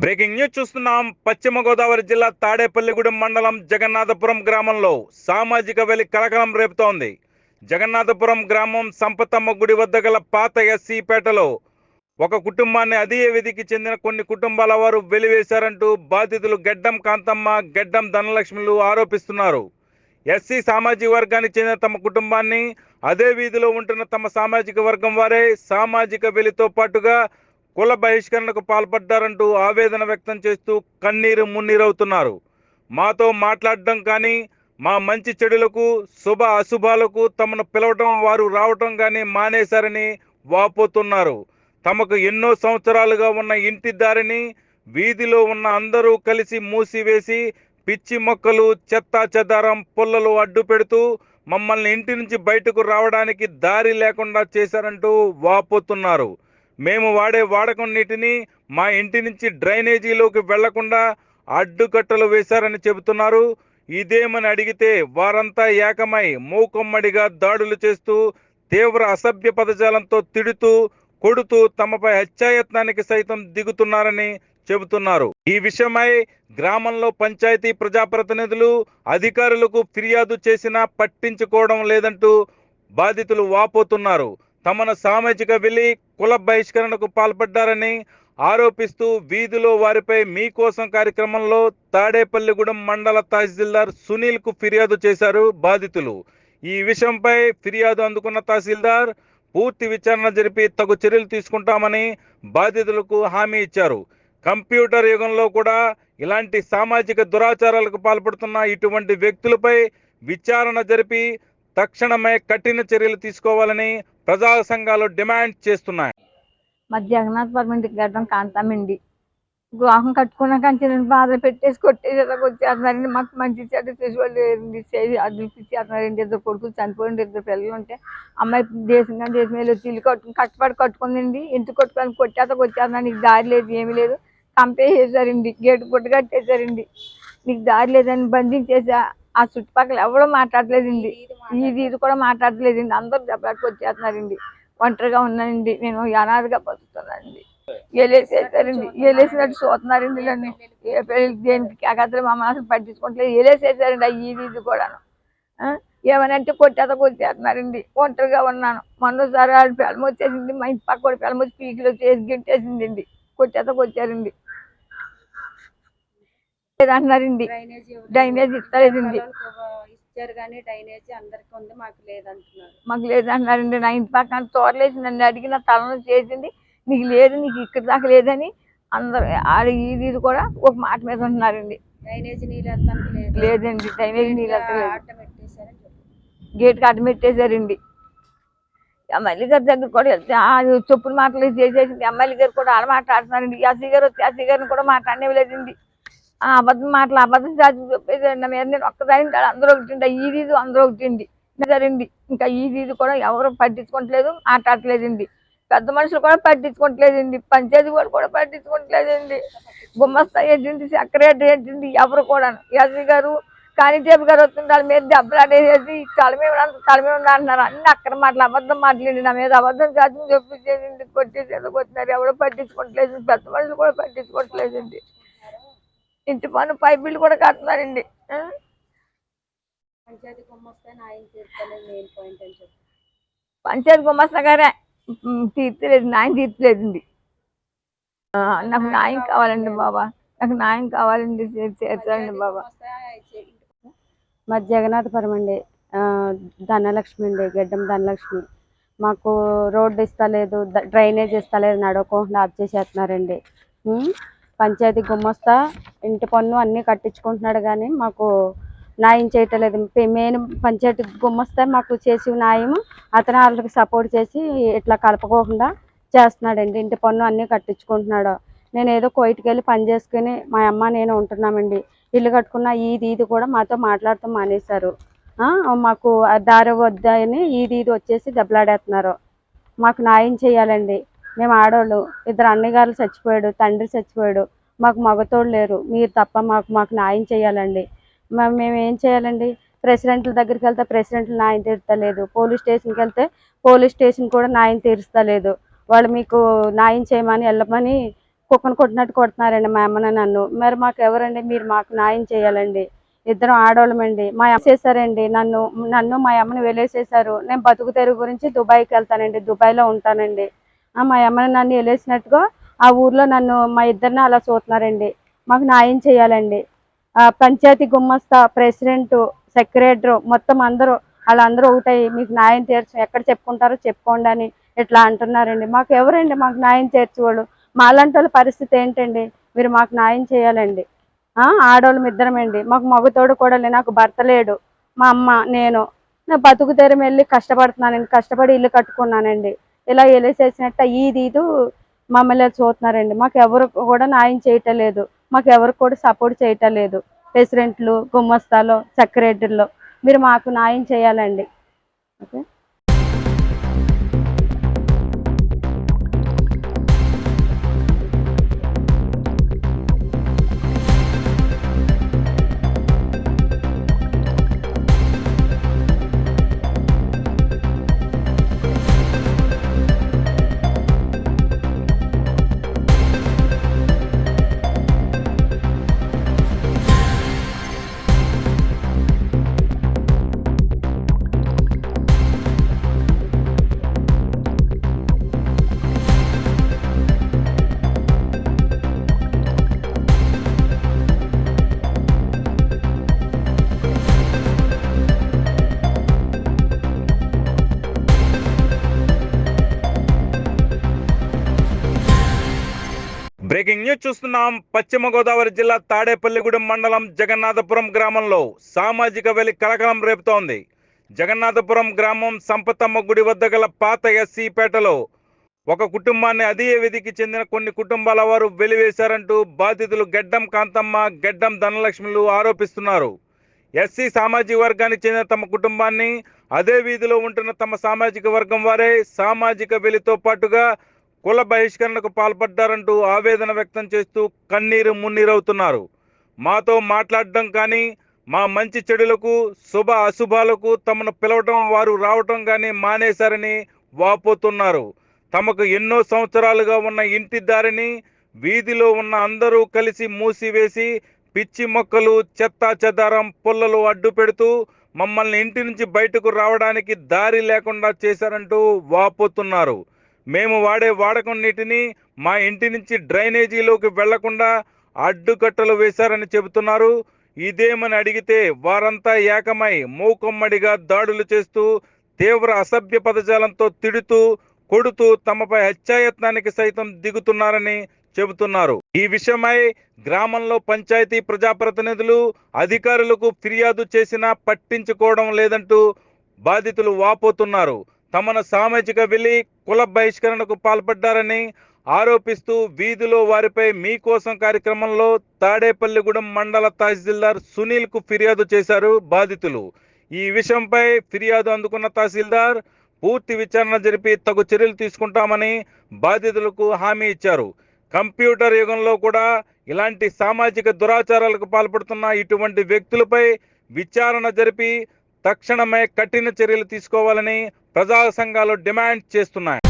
Breaking news చూస్తున్నాం. పశ్చిమ గోదావరి జిల్లా తాడేపల్లిగూడెం మండలం జగన్నాథపురం గ్రామంలో సామాజిక వెలి కలకలం రేపుతోంది. జగన్నాథపురం గ్రామం సంపతమ్మ గుడి వద్ద గల పాత ఎస్సీ పేటలో ఒక కుటుంబాన్ని అదే విధికి చెందిన కొన్ని కుటుంబాల వారు వెలివేశారంటూ బాధితులు గెడ్డం కాంతమ్మ, గెడ్డం ధనలక్ష్మిలు ఆరోపిస్తున్నారు. ఎస్సీ సామాజిక వర్గానికి చెందిన తమ కుటుంబాన్ని అదే వీధిలో ఉంటున్న తమ సామాజిక వర్గం వారే సామాజిక వెలితో పాటుగా కుల బహిష్కరణకు పాల్పడ్డారంటూ ఆవేదన వ్యక్తం చేస్తూ కన్నీరు మున్నీరవుతున్నారు. మాతో మాట్లాడడం కానీ, మా మంచి చెడులకు శుభ అశుభాలకు తమను పిలవటం, వారు రావటం కానీ మానేశారని వాపోతున్నారు. తమకు ఎన్నో సంవత్సరాలుగా ఉన్న ఇంటి దారిని వీధిలో ఉన్న అందరూ కలిసి మూసివేసి పిచ్చి మొక్కలు, చెత్తా చెదారం, పుల్లలు అడ్డు పెడుతూ మమ్మల్ని ఇంటి నుంచి బయటకు రావడానికి దారి లేకుండా చేశారంటూ వాపోతున్నారు. మేము వాడే వాడకం నీటిని మా ఇంటి నుంచి డ్రైనేజీలోకి వెళ్లకుండా అడ్డుకట్టలు వేశారని చెబుతున్నారు. ఇదేమని అడిగితే వారంతా ఏకమై మూకొమ్మడిగా దాడులు చేస్తూ తీవ్ర అసభ్య పదజాలంతో తిడుతూ కొడుతూ తమపై హత్యాయత్నానికి సైతం దిగుతున్నారని చెబుతున్నారు. ఈ విషయమై గ్రామంలో పంచాయతీ ప్రజాప్రతినిధులు అధికారులకు ఫిర్యాదు చేసినా పట్టించుకోవడం లేదంటూ బాధితులు వాపోతున్నారు. తమను సామాజిక వెలి కుల బహిష్కరణకు పాల్పడ్డారని ఆరోపిస్తూ వీధిలో వారిపై మీకోసం కార్యక్రమంలో తాడేపల్లిగూడెం మండల తహసీల్దార్ సునీల్ కు ఫిర్యాదు చేశారు బాధితులు. ఈ విషయంపై ఫిర్యాదు అందుకున్న తహసీల్దార్ పూర్తి విచారణ జరిపి తగు చర్యలు తీసుకుంటామని బాధితులకు హామీ ఇచ్చారు. కంప్యూటర్ యుగంలో కూడా ఇలాంటి సామాజిక దురాచారాలకు పాల్పడుతున్న ఇటువంటి వ్యక్తులపై విచారణ జరిపి తక్షణమే కఠిన చర్యలు తీసుకోవాలని ప్రజా సంఘాలు డిమాండ్ చేస్తున్నాయి. మా జగన్నాథపురం ఇంటికి గడ్డం కాంతామండి. వివాహం కట్టుకున్నాక బాధలు పెట్టేసి కొట్టేసేలాగా వచ్చేస్తున్నారండి. మాకు మంచి చెడ్డ చేసేవాళ్ళు లేరండి. అదుపు ఇచ్చేస్తున్నారండి. ఇద్దరు కొడుకులు చనిపోయింది, ఇద్దరు పిల్లలు ఉంటే అమ్మాయి దేశం వెళ్ళి వచ్చి ఇల్లు కట్టుబడి కట్టుకుందండి. ఇంటి కొట్టుకొని వచ్చేస్తున్నాను. నీకు దారి లేదు, ఏమీ లేదు, కంపేసేసారండి. గేటు పుట్టు కట్టేశారండి. నీకు దారి లేదని బంధించేసా. ఆ చుట్టుపక్కల ఎవరో మాట్లాడలేదండి. ఇది కూడా మాట్లాడలేదండి. అందరూ దెబ్బలాడికి వచ్చేస్తున్నారండి. ఒంటరిగా ఉన్నానండి. నేను అనాథగా బతుకుతున్నానండి. ఏలేసేసారండి. ఏలేసినట్టు చూస్తున్నారండి. నన్ను ఏ పెళ్ళి దేనికి కాకత్తులు మా మనసు పట్టించుకోవట్లేదు. ఏలేసేసారండి. ఇది కూడాను ఏమనంటే వచ్చేస్తున్నారండి. ఒంటరిగా ఉన్నాను. మొన్నసారి వాళ్ళు పిల్లలు వచ్చేసింది. మా ఇంటి పక్క కూడా పిల్లలు వచ్చి పీకిలో చేసి గింటేసిందండి. వచ్చారండి. లేదంటున్నారండి. డ్రైనేజ్ ఇస్తలేదండి. మాకు లేదంటున్నారండి. నా ఇంటి పక్కన తోరలేసి నన్ను అడిగి నా తలను చేసింది. నీకు లేదు, నీకు ఇక్కడ దాకా లేదని అందరూ ఇది కూడా ఒక మాట మీద ఉంటున్నారండి. లేదండి, డ్రైనేజీ నీళ్ళు గేట్కి అడ్డం పెట్టేశారండి. ఎమ్మెల్యే గారి దగ్గర కూడా వెళ్తే చొప్పున మాటలు చేసేసింది. ఎమ్మెల్యే గారు కూడా ఆడ మాట్లాడుతున్నారండి. ఎస్సీ గారు వచ్చి ఎస్సీ గారిని కూడా మాట్లాడలేదండి. అబద్ధం చాచి చెప్పేసారండి నా మీద. నేను ఒక్కదాని అందరూ ఒకటి ఇది అందరూ ఒకటి సరేండి. ఇంకా ఇది కూడా ఎవరు పట్టించుకోవట్లేదు, మాట్లాడలేదండి. పెద్ద మనుషులు కూడా పట్టించుకోవట్లేదండి. పంచాయతీ వాళ్ళు కూడా పట్టించుకోవట్లేదండి. గుమ్మస్తా ఏంటండి, సెక్రటరీ ఏంటండి, ఎవరు కూడా ఎస్సీ గారు కానిటేపు గారు వస్తుంది. వాళ్ళ మీద దెబ్బలాడేసేసి తలమేమన్నా అంటున్నారు. అన్ని అక్కడ మాటలు అబద్ధం మాట్లాడి నా మీద అబద్ధం చాచి చెప్పించేదండి. కొట్టేసేదో కొట్టినారు. ఎవరు పట్టించుకోవట్లేదు. పెద్ద మనుషులు కూడా పట్టించుకోవట్లేదండి. ఇంటి పన్ను పైపులు కూడా కడుతున్నారండి. పంచాయతీ గుమ్మస్తా గారే తీర్చలేదు, న్యాయం తీర్చలేదండి. నాకు న్యాయం కావాలండి బాబా, నాకు న్యాయం కావాలండి, తీర్చండి బాబా. మా జగన్నాథపురం అండి. ధనలక్ష్మి అండి, గెడ్డం ధనలక్ష్మి. మాకు రోడ్డు ఇస్తలేదు, డ్రైనేజ్ ఇస్తలేదు, నడవకుండా ఆఫ్ చేసేస్తున్నారండి. పంచాయతీ గుమ్మస్తా ఇంటి పన్ను అన్నీ కట్టించుకుంటున్నాడు కానీ మాకు న్యాయం చేయటలేదు. మెయిన్ పంచాయతీ గుమ్మస్తా మాకు చేసి న్యాయం అతను వాళ్ళకి సపోర్ట్ చేసి ఇట్లా కలపకోకుండా చేస్తున్నాడండి. ఇంటి పన్ను అన్నీ కట్టించుకుంటున్నాడు. నేను ఏదో కోయిట్కి వెళ్ళి పని చేసుకుని మా అమ్మ నేను ఉంటున్నామండి. ఇల్లు కట్టుకున్న ఇది కూడా మాతో మాట్లాడుతూ మానేశారు. మాకు దారి వద్దని ఇది వచ్చేసి దెబ్బలాడేస్తున్నారు. మాకు న్యాయం చేయాలండి. మేము ఆడవాళ్ళు, ఇద్దరు అన్నగారు చచ్చిపోయాడు, తండ్రి చచ్చిపోయాడు, మాకు మగతోడు లేరు. మీరు తప్ప మాకు న్యాయం చేయాలండి. మేము ఏం చేయాలండి? ప్రెసిడెంట్ల దగ్గరికి వెళ్తే ప్రెసిడెంట్లు న్యాయం తీర్చలేదు. పోలీస్ స్టేషన్కి వెళ్తే పోలీస్ స్టేషన్ కూడా న్యాయం తీరుస్తలేదు. వాళ్ళు మీకు న్యాయం చేయమని వెళ్ళమని కుక్కను కొట్టినట్టు కొడుతున్నారండి మా అమ్మని నన్ను. మరి మాకు ఎవరండి, మీరు మాకు న్యాయం చేయాలండి. ఇద్దరం ఆడవాళ్ళమండి. మా అమ్మ చేశారండి, నన్ను నన్ను మా అమ్మని వెలేసేశారు. నేను బతుకు తెరువు గురించి దుబాయ్కి వెళ్తానండి, దుబాయ్లో ఉంటానండి. మా అమ్మని నన్ను వెలేసినట్టుగా ఆ ఊర్లో నన్ను మా ఇద్దరిని అలా చూస్తున్నారండి. మాకు న్యాయం చేయాలండి. పంచాయతీ గుమ్మస్తా, ప్రెసిడెంట్, సెక్రటరీ మొత్తం అందరూ వాళ్ళందరూ ఒకటై మీకు న్యాయం తీర్చు, ఎక్కడ చెప్పుకుంటారో చెప్పుకోండి అని ఇట్లా అంటున్నారండి. మాకు ఎవరండి మాకు న్యాయం తీర్చేవాళ్ళు? మాలాంటి వాళ్ళ పరిస్థితి ఏంటండి? మీరు మాకు న్యాయం చేయాలండి. ఆడవాళ్ళం ఇద్దరమండి, మాకు మగతోడు కూడా లేదు. నాకు భర్త లేడు. మా అమ్మ నేను నా బతుకు తెరం వెళ్ళి కష్టపడుతున్నానండి, కష్టపడి ఇల్లు కట్టుకున్నానండి. ఇలా వెలిసేసినట్టు ఇది మమ్మల్ని చూస్తున్నారండి. మాకు ఎవరు కూడా న్యాయం చేయటం లేదు, మాకు ఎవరు కూడా సపోర్ట్ చేయటం లేదు. ప్రెసిడెంట్లు, గుమ్మస్తాలో, సెక్రటరీలో మీరు మాకు న్యాయం చేయాలండి. ఓకే. బ్రేకింగ్ న్యూస్ చూస్తున్నాం. పశ్చిమ గోదావరి జిల్లా తాడేపల్లిగూడెం మండలం జగన్నాథపురం గ్రామంలో సామాజిక వెలి కలకలం రేపుతోంది. జగన్నాథపురం గ్రామం సంపతమ్మ గుడి వద్ద గల పాత ఎస్సీ పేటలో ఒక కుటుంబాన్ని అదే విధికి చెందిన కొన్ని కుటుంబాల వారు వెలివేశారంటూ బాధితులు గెడ్డం కాంతమ్మ, గెడ్డం ధనలక్ష్మిలు ఆరోపిస్తున్నారు. ఎస్సీ సామాజిక వర్గానికి చెందిన తమ కుటుంబాన్ని అదే వీధిలో ఉంటున్న తమ సామాజిక వర్గం వారే సామాజిక వెలితో పాటుగా కుల బహిష్కరణకు పాల్పడ్డారంటూ ఆవేదన వ్యక్తం చేస్తూ కన్నీరు మున్నీరవుతున్నారు. మాతో మాట్లాడడం కానీ, మా మంచి చెడులకు, శుభ అశుభాలకు తమను పిలవటం, వారు రావటం కానీ మానేశారని వాపోతున్నారు. తమకు ఎన్నో సంవత్సరాలుగా ఉన్న ఇంటి దారిని వీధిలో ఉన్న అందరూ కలిసి మూసివేసి పిచ్చి మొక్కలు, చెత్తా చెదారం, పుల్లలు అడ్డు పెడుతూ మమ్మల్ని ఇంటి నుంచి బయటకు రావడానికి దారి లేకుండా చేశారంటూ వాపోతున్నారు. మేము వాడే వాడకం నీటిని మా ఇంటి నుంచి డ్రైనేజీలోకి వెళ్లకుండా అడ్డుకట్టలు వేశారని చెబుతున్నారు. ఇదేమని అడిగితే వారంతా ఏకమై మూకమ్మడిగా దాడులు చేస్తూ తీవ్ర అసభ్య పదజాలంతో తిడుతూ, కొడుతూ తమపై హత్యాయత్నానికి సైతం దిగుతున్నారని చెబుతున్నారు. ఈ విషయమై గ్రామంలో పంచాయతీ ప్రజాప్రతినిధులు, అధికారులకు ఫిర్యాదు చేసినా పట్టించుకోవడం లేదంటూ బాధితులు వాపోతున్నారు. తమను సామాజిక వెలి కుల బహిష్కరణకు పాల్పడ్డారని ఆరోపిస్తూ వీధిలో వారిపై మీకోసం కార్యక్రమంలో తాడేపల్లిగూడెం మండల తహసీల్దార్ సునీల్ కు ఫిర్యాదు చేశారు బాధితులు. ఈ విషయంపై ఫిర్యాదు అందుకున్న తహసీల్దార్ పూర్తి విచారణ జరిపి తగు చర్యలు తీసుకుంటామని బాధితులకు హామీ ఇచ్చారు. కంప్యూటర్ యుగంలో కూడా ఇలాంటి సామాజిక దురాచారాలకు పాల్పడుతున్న ఇటువంటి వ్యక్తులపై విచారణ జరిపి తక్షణమే కఠిన చర్యలు తీసుకోవాలని ప్రజా సంఘాలు డిమాండ్ చేస్తున్నాయి.